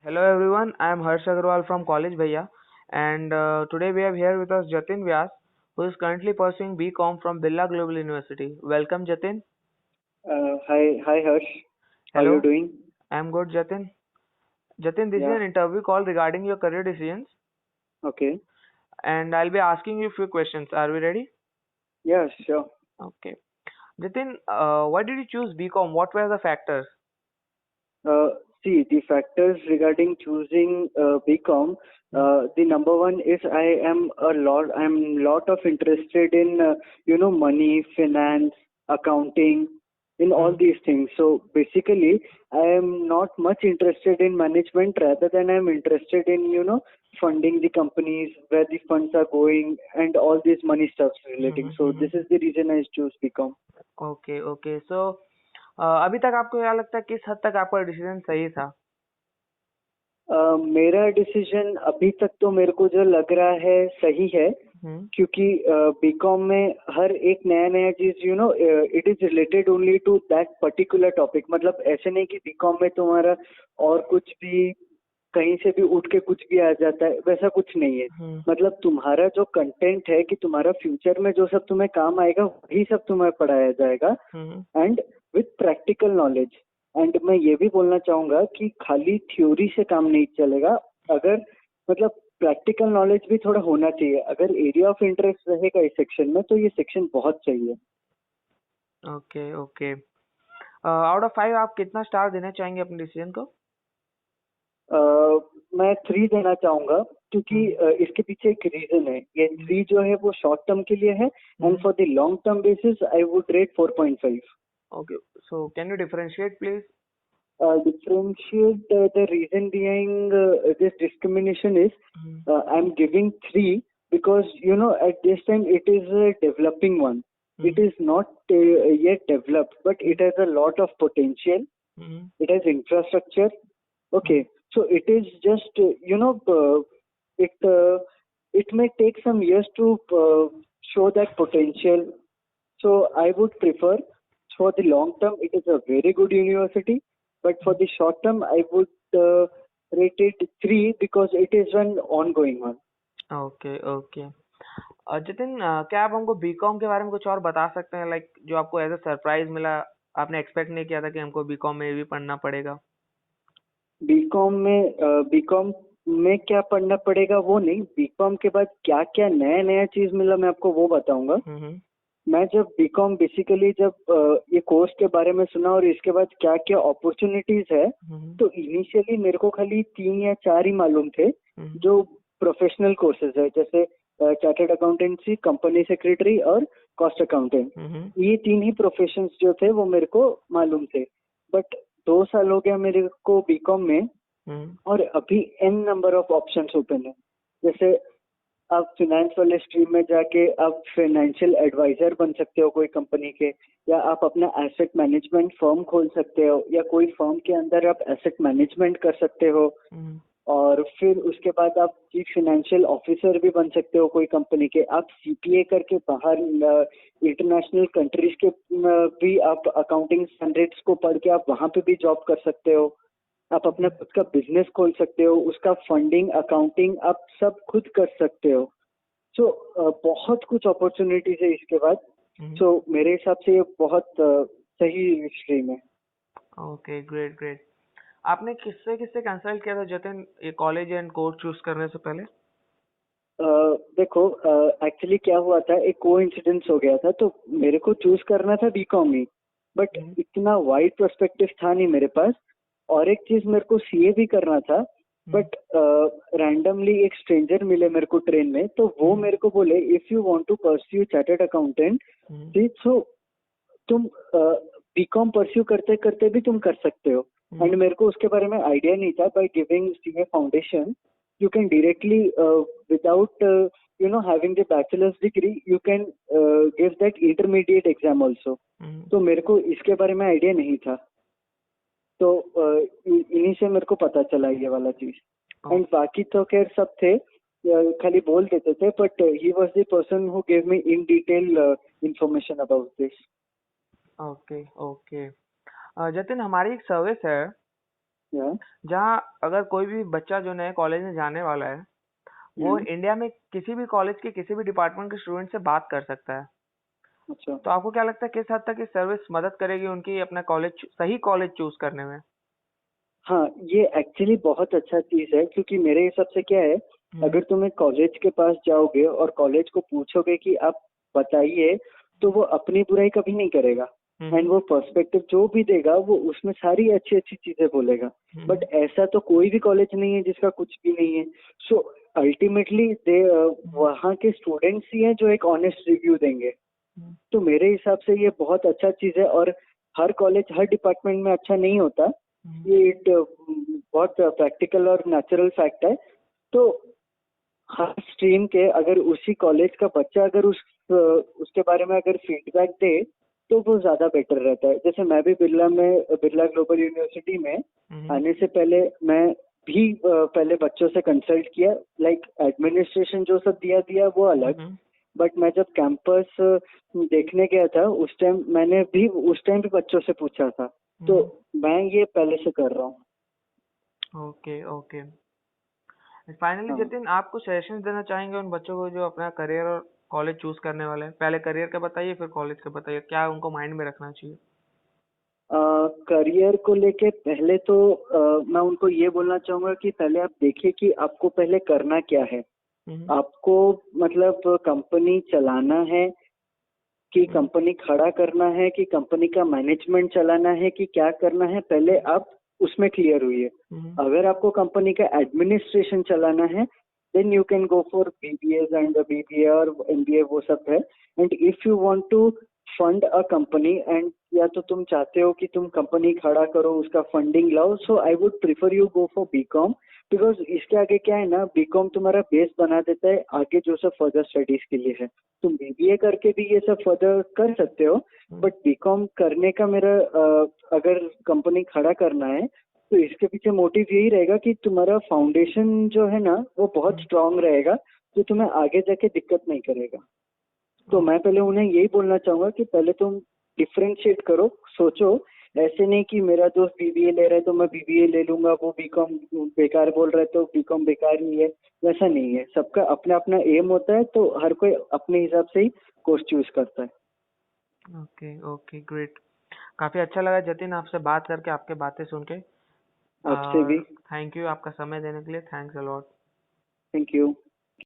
Hello everyone, I am Harsh Agarwal from College Bhaiya, and today we have here with us Jatin Vyas, who is currently pursuing BCom from Birla Global University. Welcome Jatin. Hi Harsh. How you Hello, doing? I am good Jatin. Jatin, this is Yeah. an interview call regarding your career decisions, Okay. and I'll be asking you a few questions. Are we ready? Yeah, sure. Okay. Jatin, why did you choose BCom? What were the factors? Uh, See, the factors regarding choosing BCom, Hmm. the number one is I'm lot of interested in, money, finance, accounting, in all Hmm. these things. So basically, I am not much interested in management rather than I'm interested in, funding the companies, where the funds are going and all these money stuffs relating. So this is the reason I choose BCom. Okay okay so अभी तक आपको क्या लगता है किस हद तक आपका डिसीजन सही था? मेरा डिसीजन अभी तक तो मेरे को जो लग रहा है सही है, हम्म क्योंकि बीकॉम में हर एक नया नया चीज it is related only to that particular topic. मतलब ऐसे नहीं कि बीकॉम में तुम्हारा और कुछ भी कहीं से भी उठ के कुछ भी आ जाता है, वैसा कुछ नहीं है। हम्म मतलब तुम्हारा जो कंटेंट है कि तुम्हारा फ्यूचर में जो सब तुम्हें काम आएगा वही सब तुम्हें पढ़ाया जाएगा, hmm and with practical knowledge. And मैं ये भी बोलना चाहूंगा कि खाली थ्योरी से काम नहीं चलेगा। अगर मतलब प्रैक्टिकल नॉलेज भी थोड़ा होना चाहिए। अगर एरिया ऑफ इंटरेस्ट रहेगा इस सेक्शन में तो ये सेक्शन बहुत सही है। ओके ओके आउट ऑफ 5 आप कितना स्टार देना चाहेंगे अपने डिसीजन को? अ, मैं 3 देना चाहूंगा, क्योंकि हम्म इसके पीछे एक रीजन है। ये हम्म 3 जो है वो शॉर्ट टर्म के लिए है, and for the long term basis I would rate 4.5। Okay so can you differentiate please? Differentiate the reason behind this discrimination is hmm I'm giving 3 because at this time it is a developing one. It hmm is not yet developed, but it has a lot of potential. Hmm It has infrastructure. Okay, so it is just it it may take some years to show that potential. So I would prefer, for the long term, it is a very good university, but for the short term, I would rate it 3 because it is an ongoing one. Okay okay Jatin, क्या आप हमको BCom के बारे में कुछ और बता सकते हैं, लाइक जो आपको एज अ सरप्राइज मिला? आपने एक्सपेक्ट नहीं किया था कि हमको बीकॉम में भी पढ़ना पड़ेगा? बीकॉम में क्या पढ़ना पड़ेगा वो नहीं, बीकॉम के बाद क्या क्या नया नया चीज मिला मैं आपको वो बताऊंगा। हम्म मैं जब बीकॉम बेसिकली जब ये कोर्स के बारे में सुना और इसके बाद क्या क्या अपॉर्चुनिटीज है, हम्म तो इनिशियली मेरे को खाली 3 या 4 ही मालूम थे हम्म जो प्रोफेशनल कोर्सेज है, जैसे चार्टर्ड अकाउंटेंसी, कंपनी सेक्रेटरी और कॉस्ट अकाउंटेंट। हम्म ये 3 ही प्रोफेशंस जो थे वो मेरे को मालूम थे। बट 2 साल हो गया मेरे को बीकॉम में, हम्म और अभी an number of options open है। जैसे आप फिनेंस वाले स्ट्रीम में जाके आप फाइनेंशियल एडवाइजर बन सकते हो कोई कंपनी के, या आप अपना एसेट मैनेजमेंट फर्म खोल सकते हो, या कोई फर्म के अंदर आप एसेट मैनेजमेंट कर सकते हो। हम्म और फिर उसके बाद आप चीफ फाइनेंशियल ऑफिसर भी बन सकते हो कोई कंपनी के। आप सीपीए करके बाहर इंटरनेशनल कंट्रीज के भी आप अकाउंटिंग स्टैंडर्ड्स को पढ़ के आप वहां पे भी जॉब कर सकते हो। आप अपना खुद का बिजनेस खोल सकते हो, उसका फंडिंग, अकाउंटिंग आप सब खुद कर सकते हो। सो बहुत कुछ अपॉर्चुनिटीज है इसके बाद। हम्म सो मेरे हिसाब से ये बहुत सही स्ट्रीम है। Okay great great. आपने किससे किससे कंसल्ट किया था जतिन ये कॉलेज एंड कोर्स चूज करने से पहले? देखो, एक्चुअली क्या हुआ था, एक को इंसिडेंस हो गया था, तो मेरे को चूज करना था बीकॉम ही, बट हम्म इतना वाइड पर्सपेक्टिव था नहीं मेरे पास। और एक चीज मेरे को सीए भी करना था, हम्म बट रैंडमली एक स्ट्रेंजर मिले मेरे को ट्रेन में, तो वो हम्म मेरे को बोले if you want to pursue chartered accountant, hmm so तुम बीकॉम परस्यू करते करते भी तुम कर सकते हो। एंड हम्म मेरे को उसके बारे में आइडिया नहीं था। By giving CA foundation you can directly without having the bachelor's degree you can give that intermediate exam also। तो मेरे को इसके बारे में आइडिया नहीं था, तो इन्हीं से मेरे को पता चला ये वाला चीज। एंड बाकी तो खैर सब थे, खाली बोल देते थे, but he was the person who give me in detail information about this. Okay okay Jatin, हमारी एक सर्विस है या जहाँ अगर कोई भी बच्चा जो नए कॉलेज में जाने वाला है, वो इंडिया में किसी भी कॉलेज के किसी भी डिपार्टमेंट के स्टूडेंट से बात कर सकता है। अच्छा। तो आपको क्या लगता है किस हद तक ये सर्विस मदद करेगी उनकी अपना सही कॉलेज चूज करने में? हाँ, ये एक्चुअली बहुत अच्छा चीज है, क्योंकि मेरे हिसाब से क्या है, अगर तुम एक कॉलेज के पास जाओगे और कॉलेज को पूछोगे कि आप बताइए, तो वो अपनी बुराई कभी नहीं करेगा। एंड वो पर्सपेक्टिव जो भी देगा वो उसमें सारी अच्छी अच्छी चीजें बोलेगा। बट ऐसा तो कोई भी कॉलेज नहीं है जिसका कुछ भी नहीं है। सो अल्टीमेटली दे वहाँ के स्टूडेंट्स ही हैं जो एक ऑनेस्ट रिव्यू देंगे। तो मेरे हिसाब से ये बहुत अच्छा चीज है, और हर कॉलेज हर डिपार्टमेंट में अच्छा नहीं होता। ये एक बहुत प्रैक्टिकल और नेचुरल फैक्ट है। तो हर स्ट्रीम के अगर उसी कॉलेज का बच्चा अगर उसके बारे में अगर फीडबैक दे, तो वो ज्यादा बेटर रहता है। जैसे मैं भी बिरला ग्लोबल यूनिवर्सिटी में आने से पहले मैं भी पहले बच्चों से कंसल्ट किया। लाइक एडमिनिस्ट्रेशन जो सब दिया वो अलग, बट मैं जब कैंपस देखने गया था उस टाइम भी बच्चों से पूछा था। तो मैं ये पहले से कर रहा हूँ। Okay okay. फाइनली हाँ। जितिन, आप कुछ सजेशन देना चाहेंगे उन बच्चों को जो अपना करियर और कॉलेज चूज करने वाले हैं? पहले करियर का बताइए, फिर कॉलेज का बताइए, क्या उनको माइंड में रखना चाहिए? करियर को लेके पहले तो मैं उनको ये बोलना चाहूंगा कि पहले आप देखिए कि आपको पहले करना क्या है। आपको मतलब कंपनी चलाना है कि कंपनी खड़ा करना है कि कंपनी का मैनेजमेंट चलाना है कि क्या करना है, पहले आप उसमें क्लियर हुई। अगर आपको कंपनी का एडमिनिस्ट्रेशन चलाना है, then you can go for BBA and BBA और एमबीए, वो सब है। And if you want to fund a company, and या तो तुम चाहते हो कि तुम कंपनी खड़ा करो, उसका फंडिंग लाओ, so I would prefer you go for B Com. Because इसके आगे क्या है ना, बीकॉम तुम्हारा बेस बना देता है आगे जो सब फर्दर स्टडीज के लिए है। तुम बीबीए करके भी ये सब फर्दर कर सकते हो, बट बीकॉम करने का मेरा अगर कंपनी खड़ा करना है तो इसके पीछे मोटिव यही रहेगा कि तुम्हारा फाउंडेशन जो है ना वो बहुत स्ट्रांग रहेगा, जो तुम्हें आगे जाके दिक्कत नहीं करेगा। तो मैं पहले उन्हें यही बोलना चाहूंगा कि पहले तुम डिफरेंशिएट करो, सोचो। ऐसे नहीं कि मेरा दोस्त बीबीए ले रहा है तो मैं बीबीए ले लूंगा, वो बीकॉम बेकार बोल रहा है तो बीकॉम बेकार ही है। वैसा नहीं है, सबका अपना अपना एम होता है, तो हर कोई अपने हिसाब से ही कोर्स चूज करता है। Okay okay, great. काफी अच्छा लगा जतिन आपसे बात करके, आपके बातें सुन के। आपसे भी। और थैंक यू आपका समय देने के लिए, thanks a lot. Thank you.